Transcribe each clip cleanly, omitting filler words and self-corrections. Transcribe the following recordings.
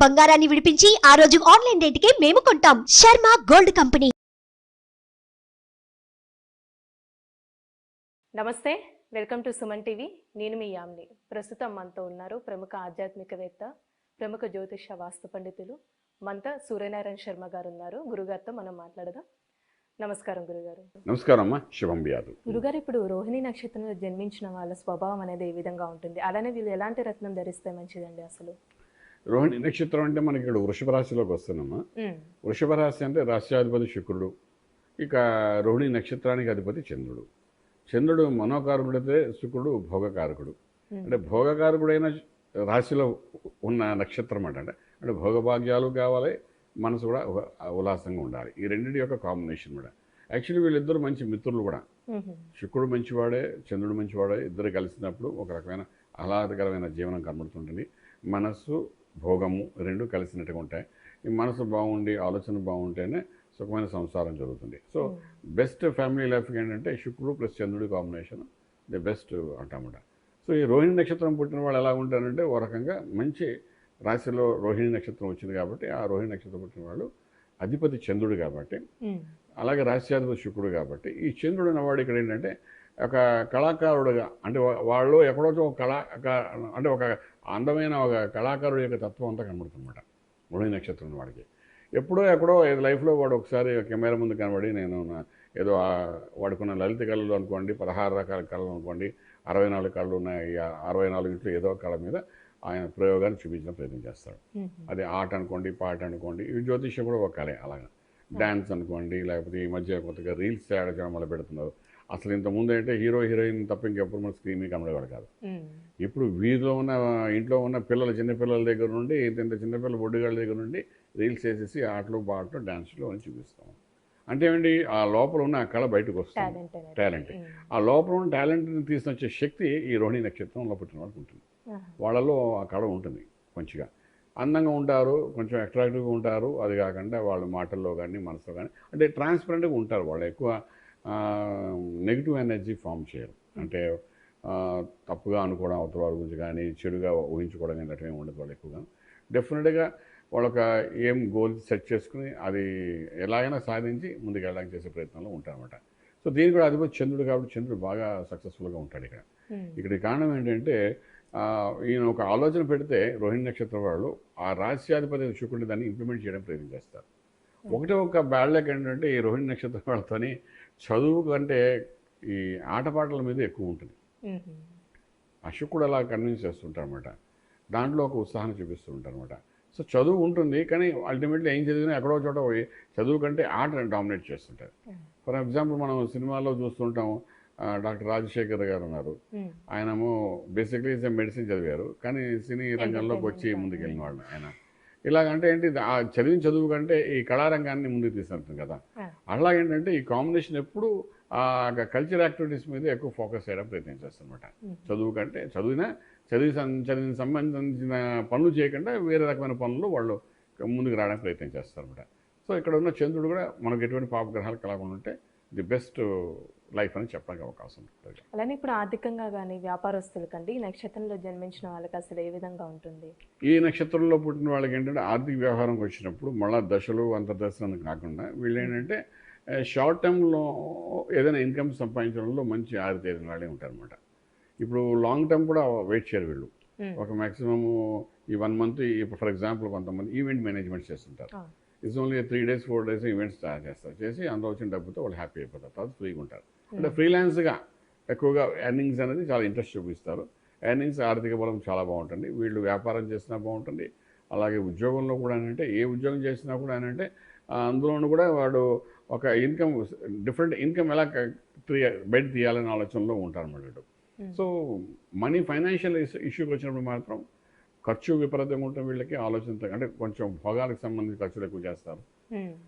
బంగారాన్ని విడిపించి ఆ రోజు ఆన్లైన్ రేటుకే మేము కొంటాం. Sharma gold company. నమస్తే, వెల్కమ్ టు సుమన్ టీవీ. నేను మీ యామ్ని. ప్రస్తుతం మనతో ఉన్నారు ప్రముఖ ఆధ్యాత్మికవేత్త, ప్రముఖ జ్యోతిష వాస్తు పండితులు మంత సూర్యనారాయణ శర్మ గారు ఉన్నారు. గురుగారితో మనం మాట్లాడదాం. నమస్కారం గురుగారు. నమస్కారం అమ్మా, శుభం వ్యాధు. గురుగారు, ఇప్పుడు రోహిణి నక్షత్రంలో జన్మించిన వాళ్ళ స్వభావం అనేది ఏ విధంగా ఉంటుంది? అలానే వీళ్ళు ఎలాంటి రత్నం ధరిస్తే మంచిదండి? అసలు రోహిణి నక్షత్రం అంటే మనకి ఇక్కడ వృషభ రాశిలోకి వస్తున్నామా. వృషభ రాశి అంటే రాష్ట్రాధిపతి శుక్రుడు, ఇక రోహిణి నక్షత్రానికి అధిపతి చంద్రుడు. చంద్రుడు మనోకారకుడైతే శుక్రుడు భోగకారకుడు. అంటే భోగకారకుడైన రాశిలో ఉన్న నక్షత్రం అంటే భోగభాగ్యాలు కావాలి, మనసు కూడా ఉల్లాసంగా ఉండాలి. ఈ రెండింటి యొక్క కాంబినేషన్ కూడా. యాక్చువల్లీ వీళ్ళిద్దరు మంచి మిత్రులు కూడా. శుక్రుడు మంచివాడే, చంద్రుడు మంచివాడే, ఇద్దరు కలిసినప్పుడు ఒక రకమైన ఆహ్లాదకరమైన జీవనం కనబడుతుంటుంది. మనస్సు భోగము రెండు కలిసినట్టుగా ఉంటాయి. ఈ మనసు బాగుండి ఆలోచన బాగుంటేనే సుఖమైన సంసారం జరుగుతుంది. సో బెస్ట్ ఫ్యామిలీ లైఫ్కి ఏంటంటే శుక్రుడు ప్లస్ చంద్రుడి కాంబినేషన్ ది బెస్ట్ అంటామట. సో ఈ రోహిణి నక్షత్రం పుట్టిన వాళ్ళు ఎలా ఉంటారంటే ఓ రకంగా మంచి రాశిలో రోహిణి నక్షత్రం వచ్చింది కాబట్టి ఆ రోహిణి నక్షత్రం పుట్టిన వాళ్ళు అధిపతి చంద్రుడు కాబట్టి, అలాగే రాశ్యాధిపతి శుక్రుడు కాబట్టి, ఈ చంద్రుడు అన్నవాడు ఇక్కడ ఏంటంటే ఒక కళాకారుడుగా, అంటే వాళ్ళు ఎక్కడో ఒక అంటే ఒక అందమైన ఒక కళాకారుడు యొక్క తత్వం అంతా కనబడుతుందన్నమాట రోహిణి నక్షత్రం వాడికి. ఎప్పుడో ఎక్కడో లైఫ్లో వాడు ఒకసారి కెమెరా ముందు కనబడి నేను ఏదో వాడుకున్న లలిత కళలు అనుకోండి, 16 రకాల కళలు అనుకోండి, 64 కళలు ఉన్నాయి, 64 ఏదో కళ మీద ఆయన ప్రయోగాన్ని చూపించిన ప్రయత్నం చేస్తాడు. అది ఆట అనుకోండి, పాట అనుకోండి, ఇవి జ్యోతిష్యం కూడా ఒక కళే. అలాగా డ్యాన్స్ అనుకోండి, లేకపోతే ఈ మధ్య కొత్తగా రీల్స్ తయారు చేయడం మొదలు పెడుతున్నారు. అసలు ఇంతకుముందు అంటే హీరో హీరోయిన్ తప్ప ఇంకెప్పుడు మన స్క్రీన్ మీద కనబడేవాడు కాదు. ఇప్పుడు వీధిలో ఉన్న ఇంట్లో ఉన్న పిల్లలు, చిన్నపిల్లల దగ్గర నుండి ఇంత చిన్నపిల్లల బొడ్డుగాళ్ళ దగ్గర నుండి రీల్స్ వేసేసి ఆటలు పాటలు డ్యాన్స్లు అని చూపిస్తాం. అంటే ఏంటి, ఆ లోపల ఉన్న ఆ కళ బయటకు వస్తుంది, టాలెంట్. ఆ లోపల ఉన్న టాలెంట్ని తీసుకొచ్చే శక్తి ఈ రోహిణి నక్షత్రంలో పుట్టిన వాళ్ళకి ఉంటుంది. వాళ్ళలో ఆ కళ ఉంటుంది. కొంచెంగా అందంగా ఉంటారు, కొంచెం అట్రాక్టివ్గా ఉంటారు. అది కాకుండా వాళ్ళ మాటల్లో కానీ మనసులో కానీ అంటే ట్రాన్స్పరెంట్గా ఉంటారు. వాళ్ళు ఎక్కువ నెగిటివ్ ఎనర్జీ ఫామ్ చేయరు. అంటే తప్పుగా అనుకోవడం అవతల వాళ్ళ గురించి కానీ, చెడుగా ఊహించుకోవడం కానీ అట్లా ఉండదు. వాళ్ళు ఎక్కువగా డెఫినెట్గా వాళ్ళొక ఏం గోల్ సెట్ చేసుకుని అది ఎలాగైనా సాధించి ముందుకు వెళ్ళడానికి చేసే ప్రయత్నంలో ఉంటారన్నమాట. సో దీనికి కూడా అధిపతి చంద్రుడు కాబట్టి చంద్రుడు బాగా సక్సెస్ఫుల్గా ఉంటాడు ఇక్కడ. ఇక్కడ కారణం ఏంటంటే ఈయన ఒక ఆలోచన పెడితే రోహిణి నక్షత్రం వాళ్ళు ఆ రాశ్యాధిపతి శుక్రుడిని దాన్ని ఇంప్లిమెంట్ చేయడం ప్రయత్నం చేస్తారు. ఒక బ్యాడ్ లక్ ఏంటంటే ఈ రోహిణి నక్షత్రం వాళ్ళతోని చదువు కంటే ఈ ఆటపాటల మీద ఎక్కువ ఉంటుంది. ఆ శుక్రుడు అలా కన్విన్స్ చేస్తుంటారు అనమాట. దాంట్లో ఒక ఉత్సాహాన్ని చూపిస్తూ ఉంటారు అనమాట. సో చదువు ఉంటుంది, కానీ అల్టిమేట్లీ ఏం చదివినా ఎక్కడో చోట పోయి చదువు కంటే ఆట డామినేట్ చేస్తుంటారు. ఫర్ ఎగ్జాంపుల్ మనం సినిమాల్లో చూస్తుంటాం, డాక్టర్ రాజశేఖర్ గారు ఉన్నారు. ఆయనేమో బేసిక్లీ మెడిసిన్ చదివారు, కానీ సినీ రంగంలోకి వచ్చి ముందుకెళ్ళిన వాళ్ళు ఆయన. ఇలాగంటే ఏంటి, ఆ చదివిన చదువు కంటే ఈ కళారంగాన్ని ముందుకు తీసుకెళ్తుంది కదా. అట్లాగేంటంటే ఈ కాంబినేషన్ ఎప్పుడు ఆ కల్చర్ యాక్టివిటీస్ మీద ఎక్కువ ఫోకస్ చేయడం ప్రయత్నం చేస్తారనమాట. చదువు కంటే చదివిన సంబంధించిన పనులు చేయకుండా వేరే రకమైన పనులు వాళ్ళు ముందుకు రావడానికి ప్రయత్నం చేస్తారనమాట. సో ఇక్కడ ఉన్న చంద్రుడు కూడా మనకు ఎటువంటి పాపగ్రహాలు కలగకుండా ఉంటే ది బెస్ట్ లైఫ్ అని చెప్పడానికి అవకాశం ఉంటుంది. అలానే ఇప్పుడు ఆర్థికంగా కానీ వ్యాపారస్తులకండి ఈ నక్షత్రంలో జన్మించిన వాళ్ళకి అసలు ఏ విధంగా ఉంటుంది? ఈ నక్షత్రంలో పుట్టిన వాళ్ళకి ఏంటంటే ఆర్థిక వ్యవహారంకి వచ్చినప్పుడు మళ్ళీ దశలు అంతర్దశలు కాకుండా వీళ్ళు ఏంటంటే షార్ట్ టర్మ్లో ఏదైనా ఇన్కమ్ సంపాదించడంలో మంచి ఆరితేరిన వాళ్ళే ఉంటారనమాట. ఇప్పుడు లాంగ్ టర్మ్ కూడా వెయిట్ చేయరు వీళ్ళు. ఒక మ్యాక్సిమమ్ ఈ 1 మంత్, ఇప్పుడు ఫర్ ఎగ్జాంపుల్ కొంతమంది ఈవెంట్ మేనేజ్మెంట్ చేస్తుంటారు. It's only 3 days 4 days events తయారు చేస్తారు. చేసి అందులో వచ్చిన డబ్బుతో వాళ్ళు హ్యాపీ అయిపోతారు. తర్వాత ఫ్రీగా ఉంటారు. అంటే ఫ్రీలాన్స్గా ఎక్కువగా ఎర్నింగ్స్ అనేది చాలా ఇంట్రెస్ట్ చూపిస్తారు. ఎర్నింగ్స్ ఆర్థిక బలం చాలా బాగుంటుంది. వీళ్ళు వ్యాపారం చేసినా బాగుంటుంది. అలాగే ఉద్యోగంలో కూడా ఏంటంటే ఏ ఉద్యోగం చేసినా కూడా ఏంటంటే అందులోనూ కూడా వాడు ఒక ఇన్కమ్, డిఫరెంట్ ఇన్కమ్ ఎలా బయట తీయాలనే ఆలోచనలో ఉంటారన్నమాట. సో మనీ ఫైనాన్షియల్ ఇష్యూకి వచ్చినప్పుడు మాత్రం ఖర్చు విపరీతంగా ఉంటుంది వీళ్ళకి. ఆలోచన అంటే కొంచెం భోగాలకు సంబంధించి ఖర్చులు ఎక్కువ చేస్తారు.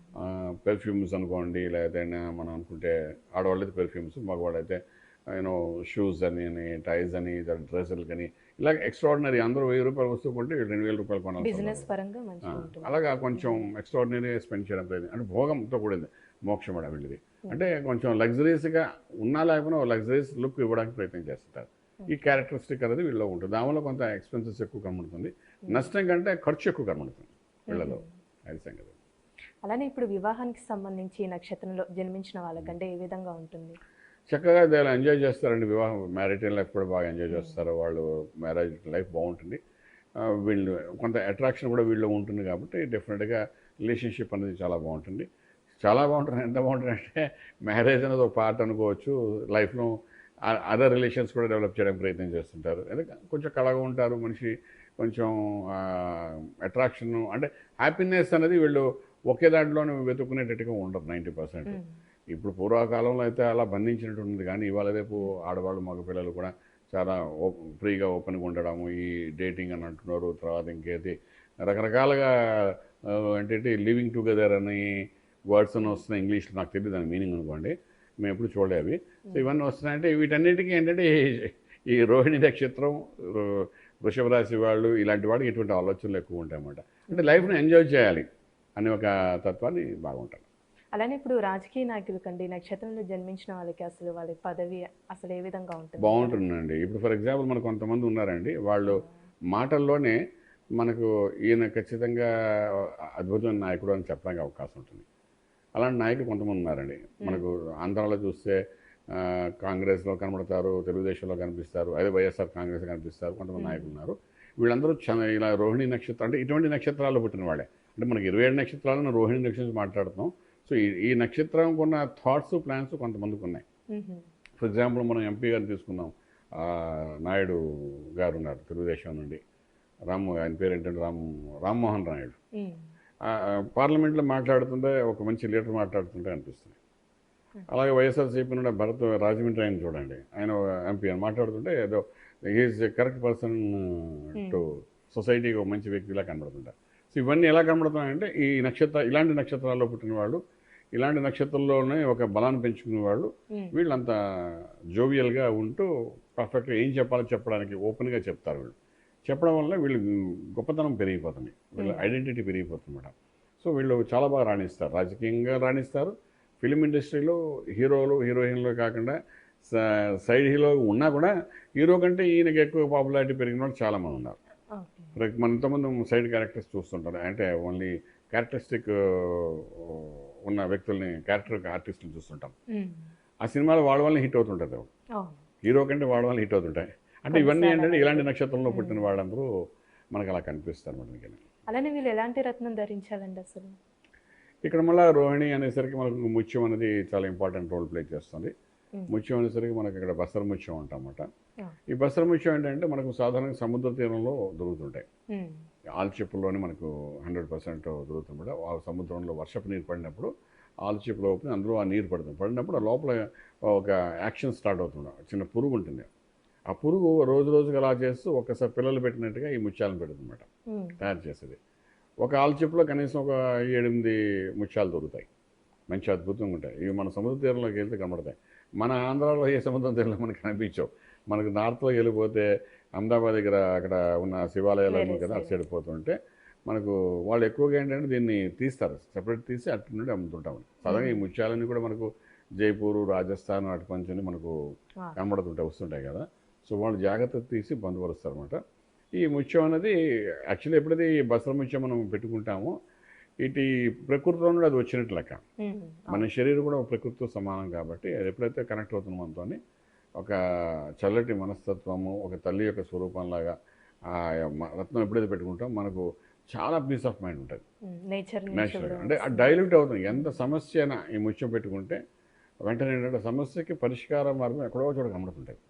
పెర్ఫ్యూమ్స్ అనుకోండి, లేకపోతే మనం అనుకుంటే ఆడవాళ్ళైతే పెర్ఫ్యూమ్స్, మగవాళ్ళైతే షూస్ అని టైస్ అని డ్రెస్సులు కానీ ఇలా ఎక్స్ట్రాడినరీ. అందరూ 1000 రూపాయలు వస్తువు కొంటే 2000 రూపాయలు కొనాలి. అలాగా కొంచెం ఎక్స్ట్రాడినరీ స్పెండ్ చేయడం ప్రయత్నం, అంటే భోగంతో కూడింది మోక్షం కూడా వీళ్ళది. అంటే కొంచెం లగ్జరీస్గా ఉన్నా లేకపోయినా లగ్జరీస్ లుక్ ఇవ్వడానికి ప్రయత్నం చేస్తుంటారు. ఈ క్యారెక్టరిస్టిక్ అనేది వీళ్ళలో ఉంటుంది. దానివల్ల కొంత ఎక్స్పెన్సెస్ ఎక్కువ కనబడుతుంది. నష్టం కంటే ఖర్చు ఎక్కువ కనబడుతుంది వీళ్ళలో. అది సంగతి. అలానే ఇప్పుడు వివాహానికి సంబంధించి ఈ నక్షత్రంలో జన్మించిన వాళ్ళకంటే ఏ విధంగా ఉంటుంది? చక్కగా చాలా ఎంజాయ్ చేస్తారండి. వివాహం మ్యారిటల్ లైఫ్ కూడా బాగా ఎంజాయ్ చేస్తారు వాళ్ళు. మ్యారేజ్ లైఫ్ బాగుంటుంది. వీళ్ళు కొంత అట్రాక్షన్ కూడా వీళ్ళు ఉంటుంది కాబట్టి డెఫినెట్గా రిలేషన్షిప్ అనేది చాలా బాగుంటుంది. చాలా బాగుంటుంది. ఎంత బాగుంటుంది అంటే మ్యారేజ్ అనేది ఒక పార్ట్ అనుకోవచ్చు. లైఫ్లో అదర్ రిలేషన్స్ కూడా డెవలప్ చేయడానికి ప్రయత్నం చేస్తుంటారు. ఎందుకంటే కొంచెం కళగా ఉంటారు మనిషి. కొంచెం అట్రాక్షన్ అంటే హ్యాపీనెస్ అనేది వీళ్ళు ఒకే దాంట్లోనే వెతుక్కునేటట్టుగా ఉండరు 90%. ఇప్పుడు పూర్వకాలంలో అయితే అలా బంధించినట్టు ఉంది, కానీ ఇవాళ రేపు ఆడవాళ్ళు మగపిల్లలు కూడా చాలా ఫ్రీగా ఓపెన్గా ఉండడము. ఈ డేటింగ్ అని అంటున్నారు. తర్వాత ఇంకేది రకరకాలుగా ఏంటంటే లివింగ్ టుగెదర్ అని వర్డ్స్ అని వస్తున్నాయి ఇంగ్లీష్లో. నాకు తెలియదు దాని మీనింగ్ అనుకోండి, మేము ఎప్పుడు చూడలే అవి. సో ఇవన్నీ వస్తున్నాయంటే వీటన్నిటికీ ఏంటంటే ఈ రోహిణి నక్షత్రం, వృషభ రాశి వాళ్ళు ఇలాంటి వాడికి ఇటువంటి ఆలోచనలు ఎక్కువ ఉంటాయి అన్నమాట. అంటే లైఫ్ని ఎంజాయ్ చేయాలి అనే ఒక తత్వాన్ని బాగుంటారు. అలానే ఇప్పుడు రాజకీయ నాయకులు కండి నక్షత్రంలో జన్మించిన వాళ్ళకి అసలు వాళ్ళ పదవి అసలు ఏ విధంగా ఉంటుంది? బాగుంటుందండి. ఇప్పుడు ఫర్ ఎగ్జాంపుల్ మనకు కొంతమంది ఉన్నారండి, వాళ్ళు మాటల్లోనే మనకు ఈయన ఖచ్చితంగా అద్భుతమైన నాయకుడు అని చెప్పడానికి అవకాశం ఉంటుంది. అలాంటి నాయకులు కొంతమంది ఉన్నారండి. మనకు ఆంధ్రాలో చూస్తే కాంగ్రెస్లో కనబడతారు, తెలుగుదేశంలో కనిపిస్తారు, అదే వైఎస్ఆర్ కాంగ్రెస్ కనిపిస్తారు. కొంతమంది నాయకులు ఉన్నారు. వీళ్ళందరూ ఇలా రోహిణి నక్షత్రం అంటే ఇటువంటి నక్షత్రాల్లో పుట్టిన వాళ్ళే. అంటే మనకి 27 నక్షత్రాలను రోహిణి నక్షత్రం మాట్లాడుతున్నాం. సో ఈ నక్షత్రం కొన్న థాట్స్ ప్లాన్స్ కొంతమందికి ఉన్నాయి. ఫర్ ఎగ్జాంపుల్ మనం ఎంపీ గారిని తీసుకుందాం. నాయుడు గారు ఉన్నారు తెలుగుదేశం నుండి. ఆయన పేరు ఏంటంటే రామ్మోహన్ నాయుడు. పార్లమెంట్లో మాట్లాడుతుంటే ఒక మంచి లీడర్ మాట్లాడుతుంటే అనిపిస్తుంది. అలాగే వైఎస్ఆర్సీపీ నుండి భరత్ రాజమండ్రి ఆయన చూడండి, ఆయన ఎంపీ అని మాట్లాడుతుంటే ఏదో ఈజ్ కరెక్ట్ పర్సన్ టు సొసైటీకి ఒక మంచి వ్యక్తిలా కనబడుతుంటారు. సో ఇవన్నీ ఎలా కనబడుతున్నాయంటే ఇలాంటి నక్షత్రాల్లో పుట్టిన వాళ్ళు, ఇలాంటి నక్షత్రంలోనే ఒక బలాన్ని పెంచుకునే వాళ్ళు, వీళ్ళంతా జోవియల్గా ఉంటూ పర్ఫెక్ట్గా ఏం చెప్పాలో చెప్పడానికి ఓపెన్గా చెప్తారు. వీళ్ళు చెప్పడం వల్ల వీళ్ళు గొప్పతనం పెరిగిపోతుంది, వీళ్ళ ఐడెంటిటీ పెరిగిపోతుంది అన్నమాట. సో వీళ్ళు చాలా బాగా రాణిస్తారు, రాజకీయంగా రాణిస్తారు. ఫిలిం ఇండస్ట్రీలో హీరోలు హీరోయిన్లు కాకుండా సైడ్ హీరో ఉన్నా కూడా హీరో కంటే ఈయనకి ఎక్కువ పాపులారిటీ పెరిగిన వాళ్ళు చాలామంది ఉన్నారు. మన ఇంతమంది సైడ్ క్యారెక్టర్స్ చూస్తుంటారు, అంటే ఓన్లీ క్యారెక్టరిస్టిక్ ఉన్న వ్యక్తుల్ని క్యారెక్టర్ ఆర్టిస్టులు చూస్తుంటాం. ఆ సినిమాలు వాళ్ళ వల్ల హిట్ అవుతుంటుంది, హీరో కంటే వాళ్ళ వల్ల హిట్ అవుతుంటాయి. అంటే ఇవన్నీ ఏంటంటే ఇలాంటి నక్షత్రంలో పుట్టిన వాళ్ళందరూ మనకు అలా కనిపిస్తారు మనకి. అలానే వీళ్ళు ఎలాంటి రత్నం ధరించాలండి అసలు? ఇక్కడ మళ్ళీ రోహిణి అనేసరికి మనకు ముత్యం అనేది చాలా ఇంపార్టెంట్ రోల్ ప్లే చేస్తుంది. ముత్యం అనేసరికి మనకి ఇక్కడ బసర ముత్యం అంటామన్నమాట. ఈ బసర ముత్యం ఏంటంటే మనకు సాధారణంగా సముద్ర తీరంలో దొరుకుతుంటాయి. ఆల్చిప్పుల్లోనే మనకు 100% దొరుకుతుంటాయి. ఆ సముద్రంలో వర్షపు నీరు పడినప్పుడు ఆల్చిప్పులో ఓపెన్ అందులో ఆ నీరు పడినప్పుడు ఆ లోపల ఒక యాక్షన్ స్టార్ట్ అవుతుంది. చిన్న పురుగు ఉంటుంది. ఆ పురుగు రోజు రోజుకి అలా చేస్తూ ఒక్కసారి పిల్లలు పెట్టినట్టుగా ఈ ముత్యాలను పెడుతుందన్నమాట, తయారు చేసేది. ఒక ఆల్చిప్పులో కనీసం ఒక 7-8 ముత్యాలు దొరుకుతాయి, మంచి అద్భుతంగా ఉంటాయి. ఇవి మన సముద్ర తీరంలోకి వెళ్తే కనబడతాయి. మన ఆంధ్రాలో ఏ సముద్ర తీరంలో మనకు కనిపించవు. మనకు నార్త్లోకి వెళ్ళిపోతే అహ్మదాబాద్ దగ్గర అక్కడ ఉన్న శివాలయాలు ఉన్నాయి కదా, అటు సైడ్ పోతుంటే మనకు వాళ్ళు ఎక్కువగా ఏంటంటే దీన్ని తీస్తారు, సెపరేట్ తీసి అటు నుండి అమ్ముతుంటాం. సాధారణంగా ఈ ముత్యాలన్నీ కూడా మనకు జైపూరు, రాజస్థాన్ అటు పంచుని మనకు కనబడుతుంటాయి, వస్తుంటాయి కదా. సో వాళ్ళు జాగ్రత్త తీసి బందోబరుస్తారు అనమాట. ఈ ముత్యం అనేది యాక్చువల్లీ ఎప్పుడైతే ఈ బసర ముత్యం మనం పెట్టుకుంటామో ఇటు ప్రకృతిలో నుండి అది వచ్చినట్టు లెక్క. మన శరీరం కూడా ప్రకృతితో సమానం కాబట్టి అది ఎప్పుడైతే కనెక్ట్ అవుతున్నాం మనతోని ఒక చల్లటి మనస్తత్వము, ఒక తల్లి యొక్క స్వరూపంలాగా ఆ రత్నం ఎప్పుడైతే పెట్టుకుంటాం మనకు చాలా పీస్ ఆఫ్ మైండ్ ఉంటుంది. నేచురల్గా అంటే డైల్యూట్ అవుతుంది. ఎంత సమస్య అయినా ఈ ముత్యం పెట్టుకుంటే వెంటనే ఏంటంటే సమస్యకి పరిష్కార మార్గం ఎక్కడో చోట కనబడుతుంటాయి.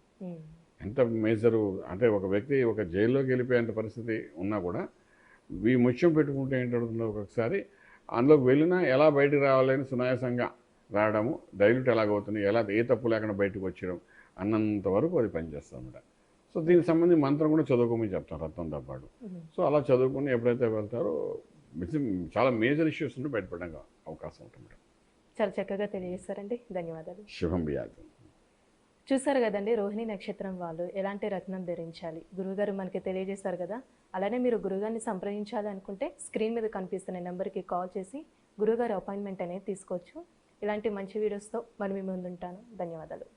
ఎంత మేజరు అంటే ఒక వ్యక్తి ఒక జైల్లోకి వెళ్ళిపోయేంత పరిస్థితి ఉన్నా కూడా ఈ ముత్యం పెట్టుకుంటే ఏంటంటే ఒక్కొక్కసారి అందులోకి వెళ్ళినా ఎలా బయటకు రావాలని సునాయాసంగా రావడము, డైల్యూట్ ఎలాగవుతుంది, ఎలా ఏ తప్పు లేకుండా బయటకు వచ్చడం అన్నంత వరకు అది పనిచేస్తుంది అన్నమాట. సో దీనికి సంబంధించి మంత్రం కూడా చదువుకోమని చెప్తాను రత్నంతో పాటు. సో అలా చదువుకుని ఎప్పుడైతే వెళ్తారో చాలా మేజర్ ఇష్యూస్ నుండి బయటపడడానికి అవకాశం ఉంటుంది. చాలా చక్కగా తెలియజేస్తారండి, ధన్యవాదాలు. శుభం బియాదు. చూసారు కదండి, రోహిణి నక్షత్రం వాళ్ళు ఎలాంటి రత్నం ధరించాలి గురువుగారు మనకి తెలియజేశారు కదా. అలానే మీరు గురువుగారిని సంప్రదించాలి అనుకుంటే స్క్రీన్ మీద కనిపిస్తున్న నెంబర్కి కాల్ చేసి గురువుగారి అపాయింట్మెంట్ అనేది తీసుకోవచ్చు. ఇలాంటి మంచి వీడియోస్తో మరి మీ ముందుంటాను. ధన్యవాదాలు.